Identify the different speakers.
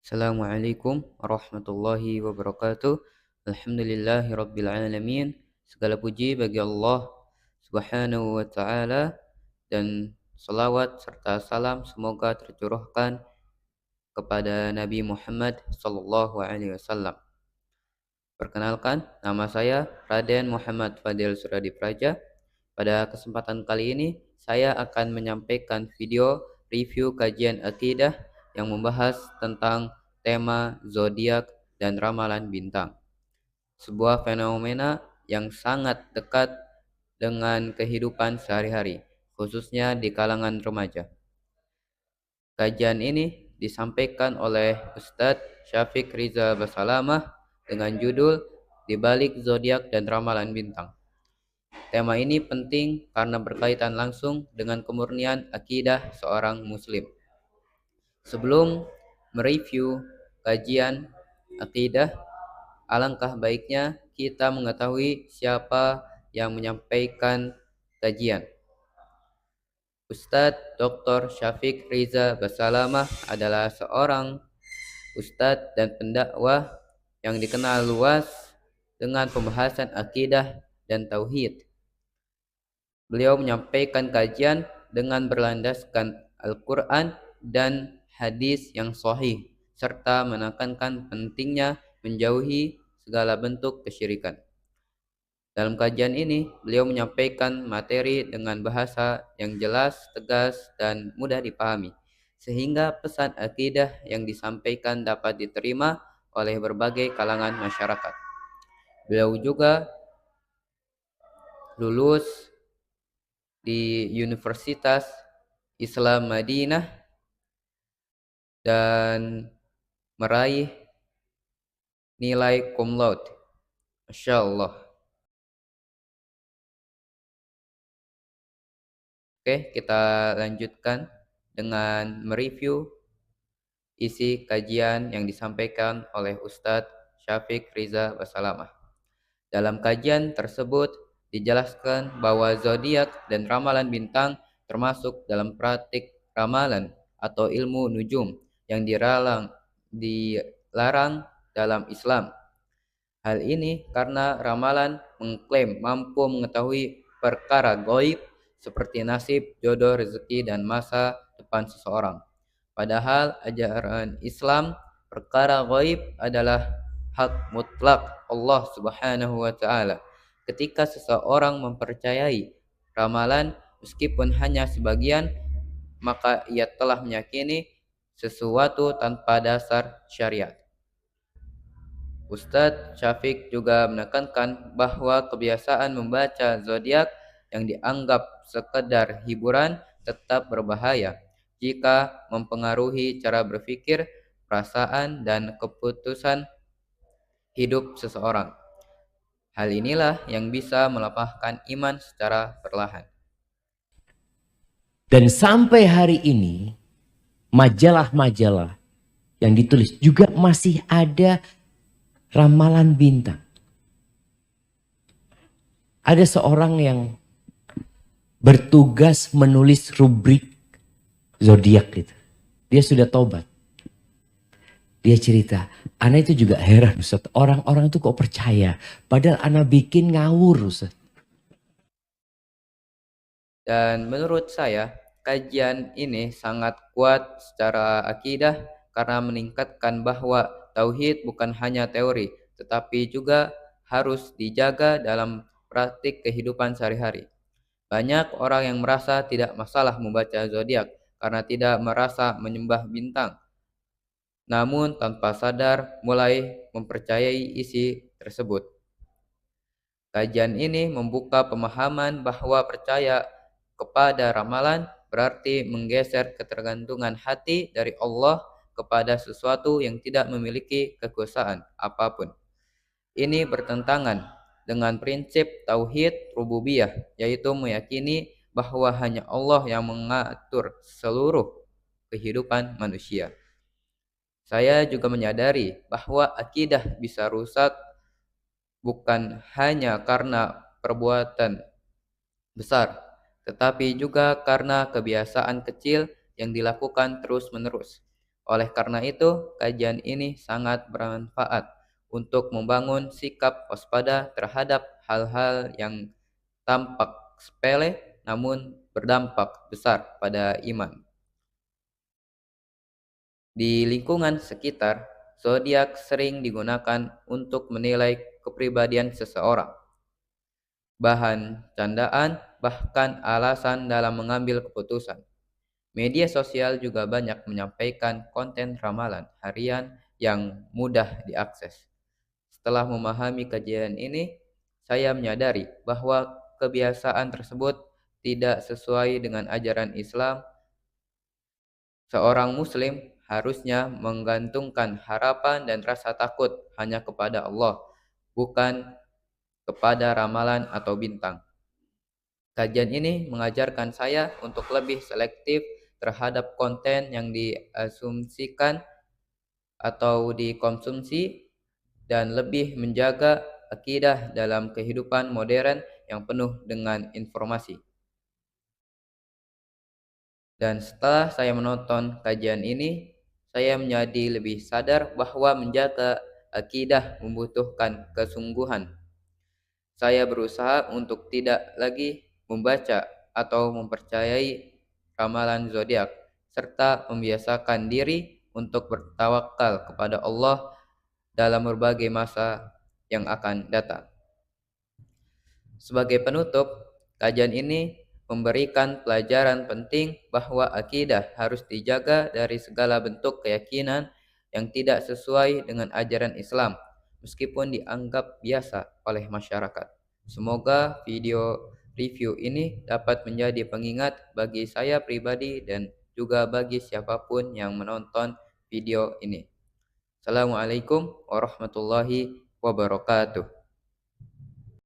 Speaker 1: Assalamualaikum warahmatullahi wabarakatuh. Alhamdulillahi rabbil alamin. Segala puji bagi Allah Subhanahu wa taala, dan salawat serta salam semoga tercurahkan kepada Nabi Muhammad sallallahu alaihi wasallam. Perkenalkan, nama saya Raden Muhammad Fadil Suradi Praja. Pada kesempatan kali ini saya akan menyampaikan video review kajian akidah yang membahas tentang tema zodiak dan ramalan bintang, sebuah fenomena yang sangat dekat dengan kehidupan sehari-hari, khususnya di kalangan remaja. Kajian ini disampaikan oleh Ustadz Syafiq Riza Basalamah dengan judul Di Balik Zodiak dan Ramalan Bintang. Tema ini penting karena berkaitan langsung dengan kemurnian akidah seorang muslim. Sebelum mereview kajian akidah, alangkah baiknya kita mengetahui siapa yang menyampaikan kajian. Ustadz Dr. Syafiq Riza Basalamah adalah seorang ustadz dan pendakwah yang dikenal luas dengan pembahasan akidah dan tauhid. Beliau menyampaikan kajian dengan berlandaskan Al-Quran dan hadis yang sahih, serta menekankan pentingnya menjauhi segala bentuk kesyirikan. Dalam kajian ini, beliau menyampaikan materi dengan bahasa yang jelas, tegas, dan mudah dipahami, sehingga pesan akidah yang disampaikan dapat diterima oleh berbagai kalangan masyarakat. Beliau juga lulus di Universitas Islam Madinah dan meraih nilai cum laude. Masya Allah. Oke, kita lanjutkan dengan mereview isi kajian yang disampaikan oleh Ustadz Syafiq Riza Basalamah. Dalam kajian tersebut dijelaskan bahwa zodiak dan ramalan bintang termasuk dalam praktik ramalan atau ilmu nujum yang dilarang dalam Islam. Hal ini karena ramalan mengklaim mampu mengetahui perkara gaib seperti nasib, jodoh, rezeki, dan masa depan seseorang. Padahal ajaran Islam, perkara gaib adalah hak mutlak Allah Subhanahu wa taala. Ketika seseorang mempercayai ramalan meskipun hanya sebagian, maka ia telah meyakini sesuatu tanpa dasar syariat. Ustadz Syafiq juga menekankan bahwa kebiasaan membaca zodiak yang dianggap sekedar hiburan tetap berbahaya jika mempengaruhi cara berpikir, perasaan, dan keputusan hidup seseorang. Hal inilah yang bisa melemahkan iman secara perlahan.
Speaker 2: Dan sampai hari ini, majalah-majalah yang ditulis juga masih ada ramalan bintang. Ada seorang yang bertugas menulis rubrik zodiak gitu. Dia sudah tobat. Dia cerita, Ana itu juga heran Ustaz, orang-orang itu kok percaya, padahal Ana bikin ngawur Ustaz.
Speaker 1: Dan menurut saya, kajian ini sangat kuat secara akidah karena meningkatkan bahwa tauhid bukan hanya teori, tetapi juga harus dijaga dalam praktik kehidupan sehari-hari. Banyak orang yang merasa tidak masalah membaca zodiak karena tidak merasa menyembah bintang, namun tanpa sadar mulai mempercayai isi tersebut. Kajian ini membuka pemahaman bahwa percaya kepada ramalan berarti menggeser ketergantungan hati dari Allah kepada sesuatu yang tidak memiliki kekuasaan apapun. Ini bertentangan dengan prinsip tauhid rububiyah, yaitu meyakini bahwa hanya Allah yang mengatur seluruh kehidupan manusia. Saya juga menyadari bahwa akidah bisa rusak bukan hanya karena perbuatan besar, tetapi juga karena kebiasaan kecil yang dilakukan terus-menerus. Oleh karena itu, kajian ini sangat bermanfaat untuk membangun sikap waspada terhadap hal-hal yang tampak sepele namun berdampak besar pada iman. Di lingkungan sekitar, zodiak sering digunakan untuk menilai kepribadian seseorang, bahan candaan, bahkan alasan dalam mengambil keputusan. Media sosial juga banyak menyampaikan konten ramalan harian yang mudah diakses. Setelah memahami kajian ini, saya menyadari bahwa kebiasaan tersebut tidak sesuai dengan ajaran Islam. Seorang muslim harusnya menggantungkan harapan dan rasa takut hanya kepada Allah, bukan kepada ramalan atau bintang. Kajian ini mengajarkan saya untuk lebih selektif terhadap konten yang diasumsikan atau dikonsumsi dan lebih menjaga akidah dalam kehidupan modern yang penuh dengan informasi. Dan setelah saya menonton kajian ini, saya menjadi lebih sadar bahwa menjaga akidah membutuhkan kesungguhan. Saya berusaha untuk tidak lagi membaca atau mempercayai ramalan zodiak, serta membiasakan diri untuk bertawakal kepada Allah dalam berbagai masa yang akan datang. Sebagai penutup, kajian ini memberikan pelajaran penting bahwa akidah harus dijaga dari segala bentuk keyakinan yang tidak sesuai dengan ajaran Islam, meskipun dianggap biasa oleh masyarakat. Semoga video review ini dapat menjadi pengingat bagi saya pribadi dan juga bagi siapapun yang menonton video ini. Assalamualaikum warahmatullahi wabarakatuh.